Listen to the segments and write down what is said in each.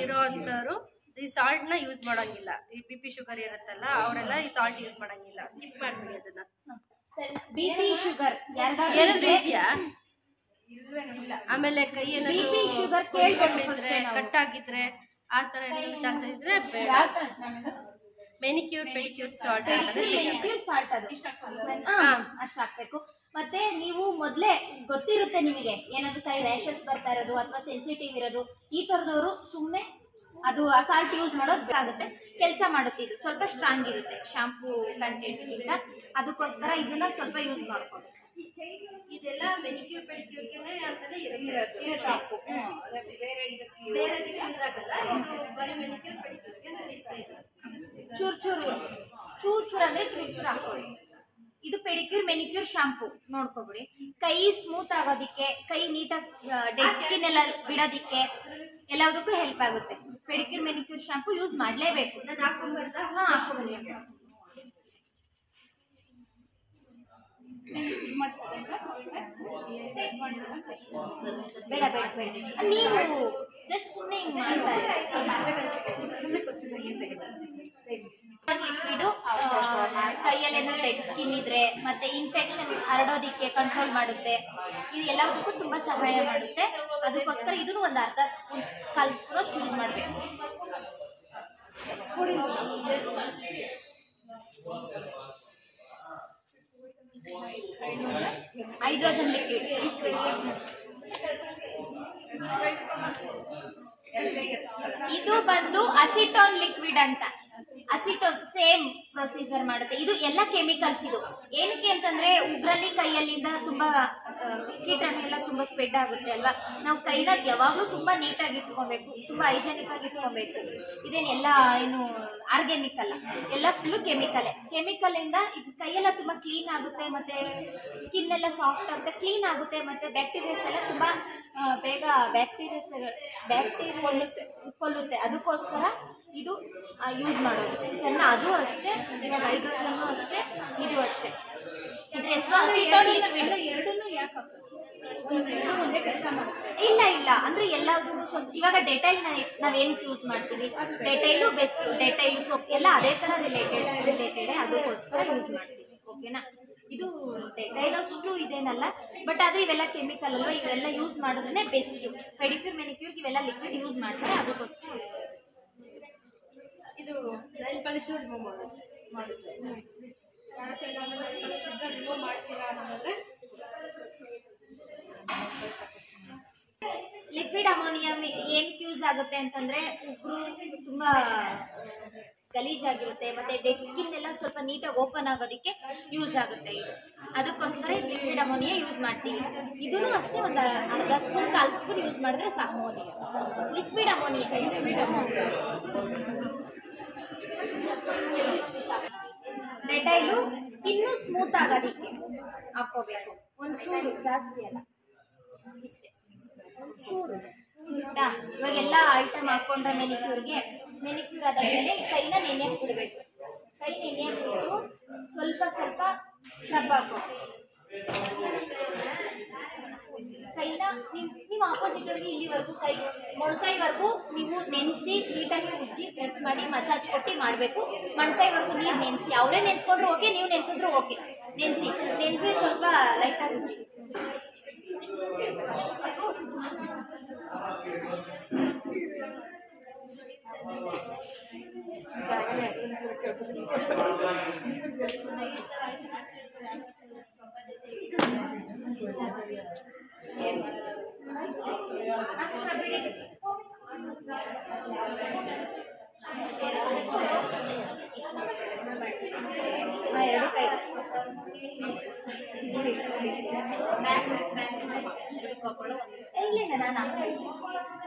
ಇರೋ ಅಂಥವ್ರು ಈ ಸಾಲ್ಟ್ನ ಯೂಸ್ ಮಾಡೋಂಗಿಲ್ಲ. ಈ ಬಿ ಪಿ ಶುಗರ್ ಇರುತ್ತಲ್ಲ ಅವರೆಲ್ಲ ಈ ಸಾಲ್ಟ್ ಯೂಸ್ ಮಾಡೋಂಗಿಲ್ಲ. ಸ್ಕಿಪ್ ಮಾಡ್ಬಿಡಿ ಅದನ್ನ. ಬಿ ಪಿ ಶುಗರ್ ಇದೆಯಾ? ಆಮೇಲೆ ಕೈ ಏನಾದ್ರು ಶುಗರ್ ಕಟ್ ಆಗಿದ್ರೆ ಆ ಥರ ಏನಾದ್ರು ಚಾನ್ಸಸ್ ಇದ್ರೆ ಮೆನಿಕ್ಯೂರ್ ಪೆಡಿಕ್ಯೂರ್ ಸಾಲ್ಟ್ ಅಷ್ಟು ಹಾಕ್ಬೇಕು. ಮತ್ತೆ ನೀವು ಮೊದಲೇ ಗೊತ್ತಿರುತ್ತೆ ನಿಮಗೆ ಏನಾದ್ರು ಕೈ ರ್ಯಾಷಸ್ ಬರ್ತಾ ಇರೋದು ಅಥವಾ ಸೆನ್ಸಿಟಿವ್ ಇರೋದು, ಈ ಥರದವರು ಸುಮ್ಮನೆ ಅದು ಸಾಲ್ಟ್ ಯೂಸ್ ಮಾಡೋದು ಬೇಕಾಗುತ್ತೆ, ಕೆಲಸ ಮಾಡುತ್ತೆ. ಇದು ಸ್ವಲ್ಪ ಸ್ಟ್ರಾಂಗ್ ಇರುತ್ತೆ ಶಾಂಪೂ ಕಂಟೆಂಟ್ಗಿಂತ, ಅದಕ್ಕೋಸ್ಕರ ಇದನ್ನ ಸ್ವಲ್ಪ ಯೂಸ್ ಮಾಡ್ಕೊಂಡು. ಇದೆಲ್ಲ ಮೆನಿಕ್ಯೂರ್ ಪೆಡಿಕ್ಯೂರ್ಗೆ ಅಂತಾನೆ ಇರೋದು ಶಾಂಪೂ, ಬೇರೆ ಯೂಸ್ ಆಗಲ್ಲ. ಇದು ಬರೀ ಮೆನಿಕ್ಯೂರ್ ಪೆಡಿಕ್ಯೂರ್ಗೆ ಚೂರ್ ಅಂದ್ರೆ ಚೂರ್ ಹಾಕೊಳ್ಳಿ. ಇದು ಪೆಡಿಕ್ಯೂರ್ ಮೆನಿಕ್ಯೂರ್ ಶಾಂಪೂ ನೋಡ್ಕೊಬಿಡಿ. ಕೈ ಸ್ಮೂತ್ ಆಗೋದಿಕ್ಕೆ, ಕೈ ನೀಟಾಗಿ ಡೆಡ್ ಸ್ಕಿನ್ ಎಲ್ಲ ಬಿಡೋದಿಕ್ಕೆ ಎಲ್ಲದಕ್ಕೂ ಹೆಲ್ಪ್ ಆಗುತ್ತೆ. ಪೆಡಿಕ್ಯೂರ್ ಮೆನಿಕ್ಯೂರ್ ಶಾಂಪೂ ಯೂಸ್ ಮಾಡಲೇಬೇಕು. ನಾನು ಹಾಕೊಂಡ್ಬರ್ತಾ? ಹಾಕೊಂಡ್ಬನ್ನಿ. ಬೇಡ ಬೇಡ ಬೇಡ, ನೀವು ಜಸ್ಟ್ ಸುಮ್ಮನೆ ಹಿಂಗೆ ಲಿಕ್ವಿಡು ಕೈಯಲ್ಲೇನೋ ಡೆಡ್ ಸ್ಕಿನ್ ಇದ್ರೆ ಮತ್ತೆ ಇನ್ಫೆಕ್ಷನ್ ಹರಡೋದಿಕ್ಕೆ ಕಂಟ್ರೋಲ್ ಮಾಡುತ್ತೆ. ಇದು ಎಲ್ಲದಕ್ಕೂ ತುಂಬ ಸಹಾಯ ಮಾಡುತ್ತೆ. ಅದಕ್ಕೋಸ್ಕರ ಇದನ್ನು ಒಂದು ಅರ್ಧ ಸ್ಪೂನ್, 1/4 ಸ್ಪೂನ್ ಅಷ್ಟು ಯೂಸ್ ಮಾಡಬೇಕು. ಹೈಡ್ರೋಜನ್ ಲಿಕ್ವಿಡ್ ಇದು ಬಂದು ಅಸಿಟೋನ್ ಲಿಕ್ವಿಡ್ ಅಂತ. ಅಸಿಟೋನ್ ಸೇಮ್ ಪ್ರೊಸೀಜರ್ ಮಾಡುತ್ತೆ. ಇದು ಎಲ್ಲ ಕೆಮಿಕಲ್ಸ್. ಇದು ಏನಕ್ಕೆ ಅಂತಂದ್ರೆ ಉಗ್ರಲ್ಲಿ ಕೈಯಲ್ಲಿಂದ ತುಂಬಾ ಕೀಟಾಣು ಎಲ್ಲ ತುಂಬಾ ಸ್ಪ್ರೆಡ್ ಆಗುತ್ತೆ ಅಲ್ವಾ. ನಾವು ಕೈನ ಯಾವಾಗಲೂ ತುಂಬಾ ನೀಟಾಗಿ ಇಟ್ಕೊಬೇಕು, ತುಂಬಾ ಹೈಜೆನಿಕ್ ಆಗಿ ಇಟ್ಕೊಬೇಕು. ಇದೇನೆಲ್ಲ ಏನು ಆರ್ಗ್ಯಾನಿಕ್ ಅಲ್ಲ, ಎಲ್ಲ ಫುಲ್ಲು ಕೆಮಿಕಲ್ ಇಂದ ಇದು ಕೈಯೆಲ್ಲ ತುಂಬಾ ಕ್ಲೀನ್ ಆಗುತ್ತೆ, ಮತ್ತೆ ಸ್ಕಿನ್ ಎಲ್ಲ ಸಾಫ್ಟ್ ಆಗುತ್ತೆ, ಕ್ಲೀನ್ ಆಗುತ್ತೆ, ಮತ್ತೆ ಬ್ಯಾಕ್ಟೀರಿಯಾಸ್ ಎಲ್ಲ ತುಂಬಾ ಬೇಗ ಕೊಲ್ಲುತ್ತೆ. ಅದಕ್ಕೋಸ್ಕರ ಇದು ಯೂಸ್ ಮಾಡೋದು ಸಣ್ಣ. ಅದು ಅಷ್ಟೇ, ಇವಾಗ ಹೈಡ್ರೋಜನ್ನು ಅಷ್ಟೇ, ಇದು ಅಷ್ಟೇ. ಇದ್ರ ಇಲ್ಲ ಅಂದ್ರೆ ಎಲ್ಲದೂ ಸ್ವಲ್ಪ. ಇವಾಗ ಡೆಟೈಲ್ ನಾವೇನಕ್ಕೆ ಯೂಸ್ ಮಾಡ್ತೀವಿ, ಡೆಟೈಲು ಬೆಸ್ಟ್, ಡೆಟೈಲು ಸೋಪ್ ಎಲ್ಲ ಅದೇ ಥರ ರಿಲೇಟೆಡ್, ಅದಕ್ಕೋಸ್ಕರ ಯೂಸ್ ಮಾಡ್ತೀವಿ. ಓಕೆನಾ? ಇದು ಡೆಟೈಲ್ ಅಷ್ಟು ಇದೇನಲ್ಲ, ಬಟ್ ಆದರೆ ಇವೆಲ್ಲ ಕೆಮಿಕಲ್ ಅಲ್ವಾ, ಇವೆಲ್ಲ ಯೂಸ್ ಮಾಡಿದ್ರೆ ಬೆಸ್ಟು. ಪೆಡಿಕ್ಯೂರ್ ಮೆನಿಕ್ಯೂರ್ಗೆ ಇವೆಲ್ಲ ಲಿಕ್ವಿಡ್ ಯೂಸ್ ಮಾಡ್ತಾರೆ, ಅದಕ್ಕೋಸ್ಕರ. ಇದು ನೈಲ್ ಪಾಲಿಶ್ ರಿಮೂವ್ ಮಾಡುತ್ತೆ. ರಿಮೂವ್ ಮಾಡ್ತೀರಾ ಅನ್ನೋದಾದ್ರೆ ಲಿಕ್ವಿಡ್ ಅಮೋನಿಯಂ ಏನಕ್ಕೆ ಯೂಸ್ ಆಗುತ್ತೆ ಅಂತಂದ್ರೆ ಉಗುರು ತುಂಬಾ ಗಲೀಜಾಗಿರುತ್ತೆ, ಮತ್ತೆ ಡೆಡ್ ಸ್ಕಿನ್ ಎಲ್ಲ ಸ್ವಲ್ಪ ನೀಟಾಗಿ ಓಪನ್ ಆಗೋದಕ್ಕೆ ಯೂಸ್ ಆಗುತ್ತೆ ಇದು. ಅದಕ್ಕೋಸ್ಕರ ಲಿಕ್ವಿಡ್ ಅಮೋನಿಯಾ ಯೂಸ್ ಮಾಡ್ತೀವಿ. ಇದೂ ಅಷ್ಟೇ ಒಂದು ಅರ್ಧ ಸ್ಪೂನ್ 1/4 ಸ್ಪೂನ್ ಯೂಸ್ ಮಾಡಿದ್ರೆ ಸಾಕು. ಲಿಕ್ವಿಡ್ ಅಮೋನಿಯಾ ಡೆಟೈಲು ಸ್ಕಿನ್ನು ಸ್ಮೂತ್ ಆಗೋದಕ್ಕೆ ಹಾಕೋಬೇಕು. ಒಂಚೂರು, ಜಾಸ್ತಿ ಅಲ್ಲ, ಇಷ್ಟೇ ಚೂರು. ಇವಾಗೆಲ್ಲ ಐಟಮ್ ಹಾಕೊಂಡ್ರೆ ಮೆನಿಕ್ಯೂರ್ ಆದಾದ್ಮೇಲೆ ಕೈನ ನೆನೆಯಕ್ಕೆ ಬಿಡಬೇಕು. ಕೈ ನೆನೆಯಕ್ಕೆ ಬಿಟ್ಟು ಸ್ವಲ್ಪ ಸ್ಕ್ರಬ್ ಹಾಕಬೇಕು. ಕೈನ ನೀವು ಆಪೋಸಿಟವ್ರಿಗೆ ಇಲ್ಲಿವರೆಗೂ ಮೊಣಕೈವರೆಗೂ ನೀವು ನೆನೆಸಿ ನೀಟಾಗಿ ಉಜ್ಜಿ ಪ್ರೆಸ್ ಮಾಡಿ ಮಸಾಜ್ ಕೊಟ್ಟು ಮಾಡಬೇಕು. ಮೊಣಕೈವರೆಗೂ ನೀರು ನೆನೆಸಿ, ಅವರೇ ನೆನೆಸ್ಕೊಂಡ್ರು ಓಕೆ, ನೀವು ನೆನೆಸಿದ್ರು ಓಕೆ. ನೆನೆಸಿ ಸ್ವಲ್ಪ ಲೈಟಾಗಿ ಉಜ್ಜಿ.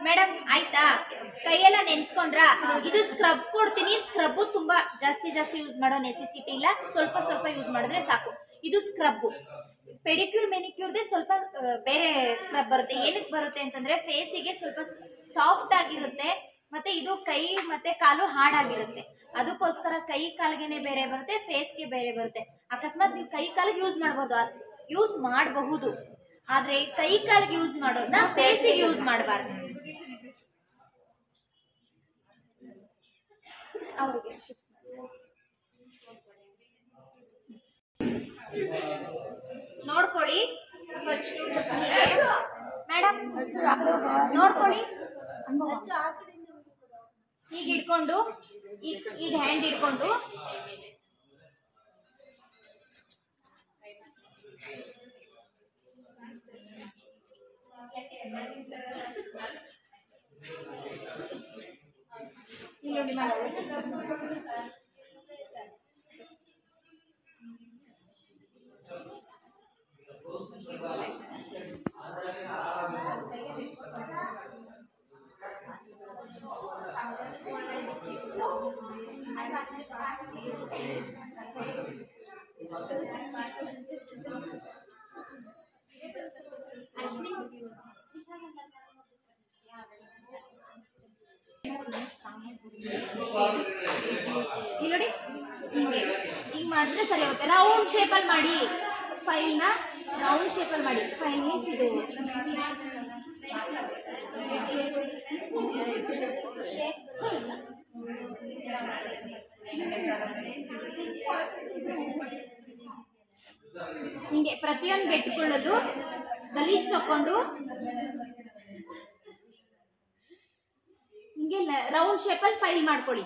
ಮೇಡಮ್ ಆಯ್ತಾ, ಕೈಯೆಲ್ಲ ನೆನೆಸ್ಕೊಂಡ್ರಾ? ಇದು ಸ್ಕ್ರಬ್ ಕೊಡ್ತೀನಿ. ಸ್ಕ್ರಬ್ಬು ತುಂಬಾ ಜಾಸ್ತಿ ಯೂಸ್ ಮಾಡೋ ನೆಸೆಸಿಟಿ ಇಲ್ಲ, ಸ್ವಲ್ಪ ಯೂಸ್ ಮಾಡಿದ್ರೆ ಸಾಕು. ಇದು ಸ್ಕ್ರಬ್ಬು. ಪೆಡಿಕ್ಯೂರ್ ಮೆನಿಕ್ಯೂರ್ದೇ ಸ್ವಲ್ಪ ಬೇರೆ ಸ್ಕ್ರಬ್ ಬರುತ್ತೆ. ಏನಕ್ಕೆ ಬರುತ್ತೆ ಅಂತಂದ್ರೆ ಫೇಸಿಗೆ ಸ್ವಲ್ಪ ಸಾಫ್ಟ್ ಆಗಿರುತ್ತೆ, ಮತ್ತೆ ಇದು ಕೈ ಮತ್ತೆ ಕಾಲು ಹಾರ್ಡಾಗಿರುತ್ತೆ. ಅದಕ್ಕೋಸ್ಕರ ಕೈ ಕಾಲಿಗೆ ಬೇರೆ ಬರುತ್ತೆ, ಫೇಸ್ಗೆ ಬೇರೆ ಬರುತ್ತೆ. ಅಕಸ್ಮಾತ್ ನೀವು ಕೈ ಕಾಲಿಗೆ ಯೂಸ್ ಮಾಡಬಹುದು, ಆದ್ರೆ ಕೈ ಕಾಲಿಗೆ ಯೂಸ್ ಮಾಡೋದನ್ನ ಫೇಸಿಗೆ ಯೂಸ್ ಮಾಡಬಾರ್ದು. ಅವ್ರಿಗೆ ಶಿಫ್ಟ್ ನೋಡ್ಕೊಳ್ಳಿ ಫಸ್ಟ್ ಮೇಡಮ್ ನೋಡ್ಕೊಳ್ಳಿ ಈಗ ಹಿಡ್ಕೊಂಡು ಈಗ ಹ್ಯಾಂಡ್ ಹಿಡ್ಕೊಂಡು ಇಲ್ಲಿ ನೋಡಿ ಇಲ್ಲಿ ನೋಡಿ ಹಿಂಗೆ ಮಾಡಿದ್ರೆ ಸರಿ ಹೋಗುತ್ತೆ. ರೌಂಡ್ ಶೇಪಲ್ಲಿ ಮಾಡಿ ಫೈಲ್ನ, ರೌಂಡ್ ಶೇಪಲ್ಲಿ ಮಾಡಿ. ಫೈಲ್ ಮೀನ್ಸ್ ಇದು ಹಿಂಗೆ ಪ್ರತಿಯೊಂದು ಬೆಟ್ಟುಕೊಳ್ಳೋದು ಗಲೀಜ್ ತಕೊಂಡು ಹಿಂಗೆ ರೌಂಡ್ ಶೇಪಲ್ಲಿ ಫೈಲ್ ಮಾಡ್ಕೊಳ್ಳಿ.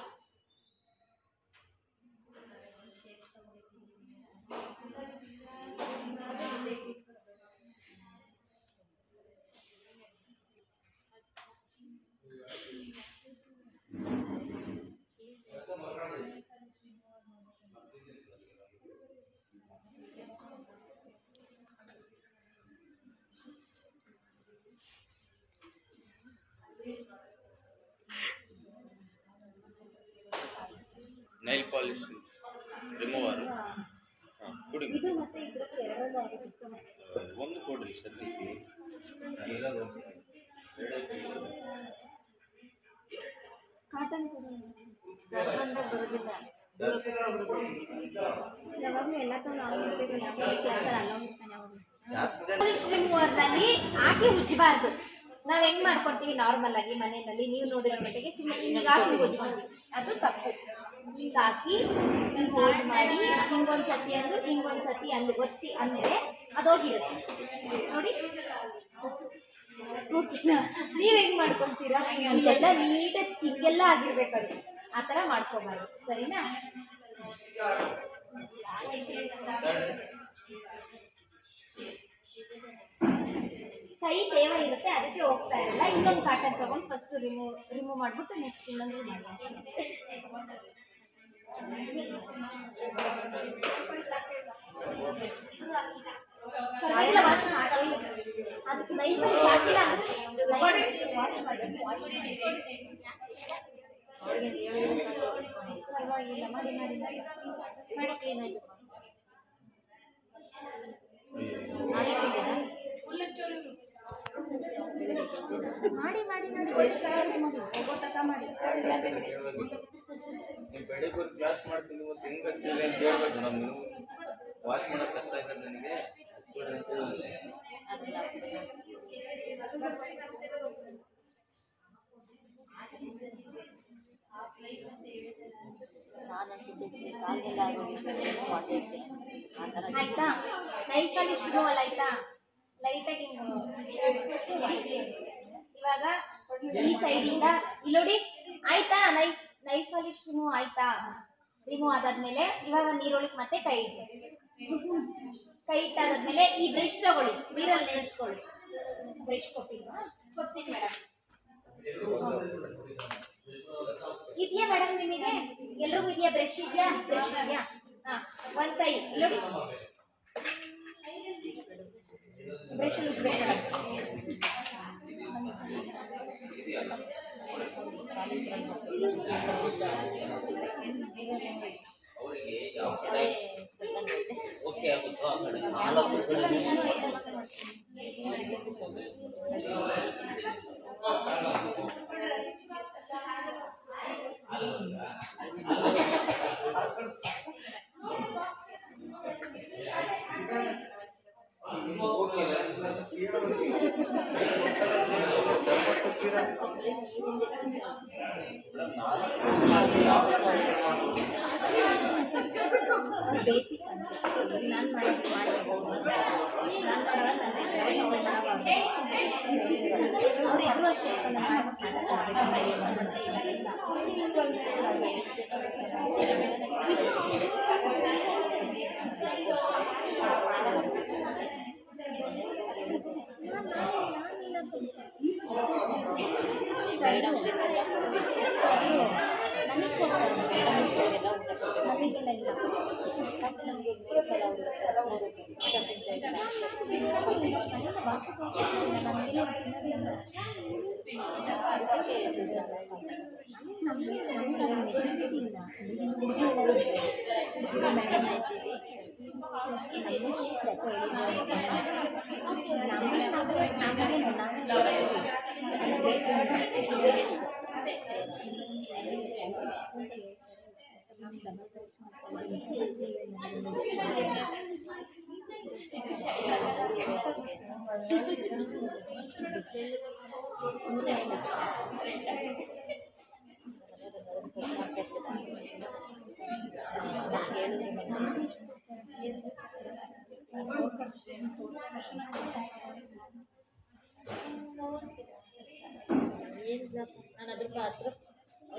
ನೈಲ್ ಪಾಲಿಶ್ ರಿಮೂವರ್ ಕೊಡಿ. ಇದು ಮತ್ತೆ ಇದಕ್ಕೆ ಎರಡು ಒಂದು ಕೊಡ್ರಿ ಸದ್ಯಕ್ಕೆ. ಕಾಟನ್ ಬರೋದಿಲ್ಲ ಯಾವಾಗಲೂ ಎಲ್ಲ ರಿಮೂವರ್ನಲ್ಲಿ ಹಾಕಿ ಉಜ್ಜಬಾರ್ದು. ನಾವು ಹೆಂಗ್ ಮಾಡ್ಕೊಡ್ತೀವಿ ನಾರ್ಮಲ್ ಆಗಿ ಮನೆಯಲ್ಲಿ, ನೀವು ನೋಡಿರೋ ಮಟ್ಟಿಗೆ ಸುಮ್ಮನೆ ಹಿಂಗೆ ಹಾಕಿ ಉಜ್ಕೊಳ್ತೀವಿ, ಅದು ತಪ್ಪು. ಹಿಂಗೆ ಹಾಕಿ ಹಿಂಗೆ ಹೋಲ್ಡ್ ಮಾಡಿ ಹಿಂಗೊಂದು ಸತಿ ಅಂದು ಹಿಂಗೊಂದು ಸತಿ ಅಂದು ಒತ್ತಿ ಅಂದರೆ ಅದು ಹೋಗಿರುತ್ತೆ ನೋಡಿ. ನೀವು ಹೆಂಗೆ ಮಾಡ್ಕೊಳ್ತೀರಾ? ಎಲ್ಲ ನೀಟಾಗಿ ಸ್ಕಿನ್ಗೆಲ್ಲ ಆಗಿರ್ಬೇಕದು, ಆ ಥರ ಮಾಡ್ಕೋಬಾರ್ದು, ಸರಿನಾ? ಕೈ ತೇವ ಇರುತ್ತೆ, ಅದಕ್ಕೆ ಹೋಗ್ತಾ ಇರಲ್ಲ. ಇನ್ನೊಂದು ಕಾಟನ್ ತಗೊಂಡು ಫಸ್ಟ್ ರಿಮೂವ್ ಮಾಡಿಬಿಟ್ಟು ನೆಕ್ಸ್ಟ್ ಇನ್ನೊಂದು ಮಾಡಿ. ಪರವಾಗಿಲ್ಲ, ವಾಶ್ ಮಾಡಿ. ಅದಕ್ಕೆ ನೈಫಲ್ಲಿ ಶಾಕಿಲ್ಲ ಅಂದರೆ ವಾಶ್ ಮಾಡಿ. ಪರವಾಗಿಲ್ಲ, ಮಾಡಿ ಮಾಡಿ ಮಾಡಿ ಮಾಡಿ ಕ್ಲೀನಾಗಿ ಮಾಡಿ ಮಾಡಿ ನೋಡಿ. ಎಷ್ಟಾಗಿ ಮಾಡಿ ಹೋಗೋ ತಕ ಮಾಡಿ. ಬೆಳಿಗ್ಗೆ ಕ್ಲಾಸ್ ಮಾಡ್ತೀನಿ ಮತ್ತು ಹೆಂಗೆ ಹಚ್ಚಿಲ್ಲ ಅಂತ ಹೇಳ್ಬೇಕು. ನಾನು ವಾಶ್ ಮಾಡೋದು ಕಷ್ಟ ಆಯ್ತದೆ ನನಗೆ. ಆಯ್ತಾ? ನೈಫಲ್ಲಿ ಶುರು ಅಲ್ಲ, ಆಯ್ತಾ? ಲೈಟಾಗಿ ಇವಾಗ ಈ ಸೈಡಿಂದ ಇಲ್ಲಿ ನೋಡಿ, ಆಯ್ತಾ? ನೈಫಲ್ಲಿ ಶುರು ಆಯ್ತಾ? ರಿಮೂವ್ ಆದಾದ್ಮೇಲೆ ಇವಾಗ ನೀರೊಳಗೆ ಮತ್ತೆ ಕೈ ಇಟ್ಟಾದ್ಮೇಲೆ ಈ ಬ್ರಷ್ ತಗೊಳ್ಳಿ, ನೀರಲ್ಲಿ ನೆನೆಸ್ಕೊಳ್ಳಿ. ಬ್ರಷ್ ಕೊಡ್ತೀನಿ ಮೇಡಮ್. ಇದೆಯಾ ಮೇಡಮ್ ನಿಮಗೆ? ಎಲ್ರಿಗೂ ಇದೆಯಾ? ಬ್ರಷ್ ಇದೆಯಾ? ಬ್ರಷ್ ಇದೆಯಾ? ಹಾಂ, ಒಂದು ಕೈ ನೋಡಿ, ಬ್ರಷಲ್ಲಿ ಉಜ್ಬೇಕು ಮೇಡಮ್. ಅವರಿಗೆ ಯಾವ ಕಡೆ ಓಕೆ ಆಗುತ್ತೋ ಆ ಕಡೆ ನಾಲ್ಕು ಕಡೆ ಓಕೆ ಅಷ್ಟೇ ನಾನು ಅದ್ರ ಹತ್ರ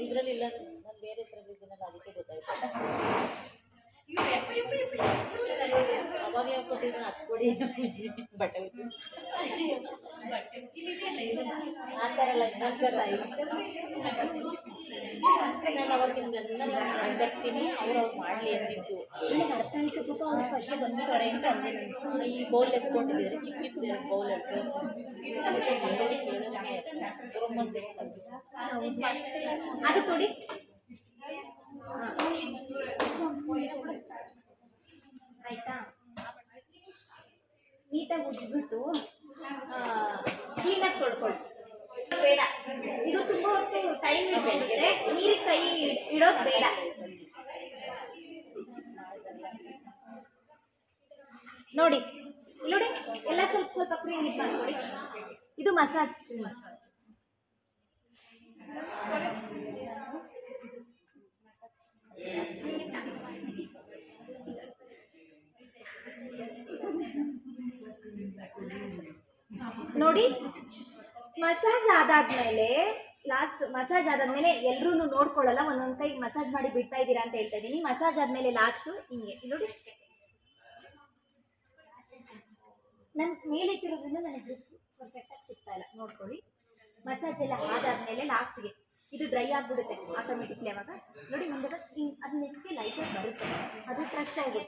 ಇದರಲ್ಲಿ ಇಲ್ಲ, ನಾನು ಬೇರೆ ಥರದ್ದು ಇದನ್ನೆಲ್ಲ ಅದಕ್ಕೆ ಗೊತ್ತಾಯ್ತು. ಅವಾಗ ಯಾವ ಕೊಟ್ಟಿದ್ದು ಅದು ಕೊಡಿ ಬಟ್ಟೆ ಆ ಥರ ಎಲ್ಲ ಇನ್ನೊಂದು ಥರ ನಾನು ಅವಾಗ ನಿಮ್ಗೆಲ್ಲ ಬರ್ತೀನಿ, ಅವ್ರು ಮಾಡಲಿ ಅಂದಿದ್ದು. ಅರ್ಥ ಅನ್ಸ್ಬಿಟ್ಟು ಅವ್ರು ಫಸ್ಟ್ ಬಂದ್ಬಿಟ್ಟವ್ರೆ ಅಂತ ಅಂದೆ. ಈ ಬೌಲ್ ಎತ್ಕೊಂಡಿದ್ದಾರೆ, ಚಿಕ್ಕ ಚಿಕ್ಕ ಬೌಲ್ ಅದು ಕೊಡಿ. ಆಯ್ತಾ, ನೀಟಾಗಿ ಉಜ್ಬಿಟ್ಟು ಕ್ಲೀನಾಗಿ ತೊಳ್ಕೊಳ್ಳಿ. ಬೇಡ, ಇದು ತುಂಬಾ ಹೊತ್ತು ಟೈಮ್ ಇಟ್ಕೊಂಡಿದ್ರೆ ನೀರಿಗೆ ಕೈ ಇಡೋದು ಬೇಡ. ನೋಡಿ ನೋಡಿ, ಎಲ್ಲ ಸ್ವಲ್ಪ ಸ್ವಲ್ಪ ಕ್ರೀಮ್ ಇದು ಮಾಡ್ಕೊಳ್ಳಿ. ಇದು ಮಸಾಜ್ ಕ್ರೀಮ್. ನೋಡಿ, ಮಸಾಜ್ ಆದಾದ್ಮೇಲೆ ಲಾಸ್ಟ್ ಮಸಾಜ್ ಆದಾದ್ಮೇಲೆ ಎಲ್ಲರೂ ನೋಡ್ಕೊಳ್ಳಲ್ಲ, ಒಂದೊಂದು ಕೈ ಮಸಾಜ್ ಮಾಡಿ ಬಿಡ್ತಾ ಇದ್ದೀರಾ ಅಂತ ಹೇಳ್ತಾ ಇದ್ದೀನಿ. ಮಸಾಜ್ ಆದ್ಮೇಲೆ ಲಾಸ್ಟು ಹಿಂಗೆ ನೋಡಿ, ನನ್ನ ಮೇಲೆ ಇಟ್ಟಿರೋದ್ರಿಂದ ನನಗೆ ಗ್ರಿಪ್ ಪರ್ಫೆಕ್ಟಾಗಿ ಸಿಗ್ತಾ ಇಲ್ಲ, ನೋಡ್ಕೊಳ್ಳಿ. ಮಸಾಜ್ ಎಲ್ಲ ಆದಾದ್ಮೇಲೆ ಲಾಸ್ಟ್ಗೆ ಇದು ಡ್ರೈ ಆಗಿಬಿಡುತ್ತೆ ಆಟೋಮೆಟಿಕ್ಲಿ. ಅವಾಗ ನೋಡಿ ಮುಂದೆ ಹಿಂಗೆ ಅದನ್ನ ಇಟ್ಟಕ್ಕೆ ಲೈಟಾಗಿ ಬರುತ್ತೆ, ಅದು ಪ್ರೆಸ್ ಆಗುತ್ತೆ.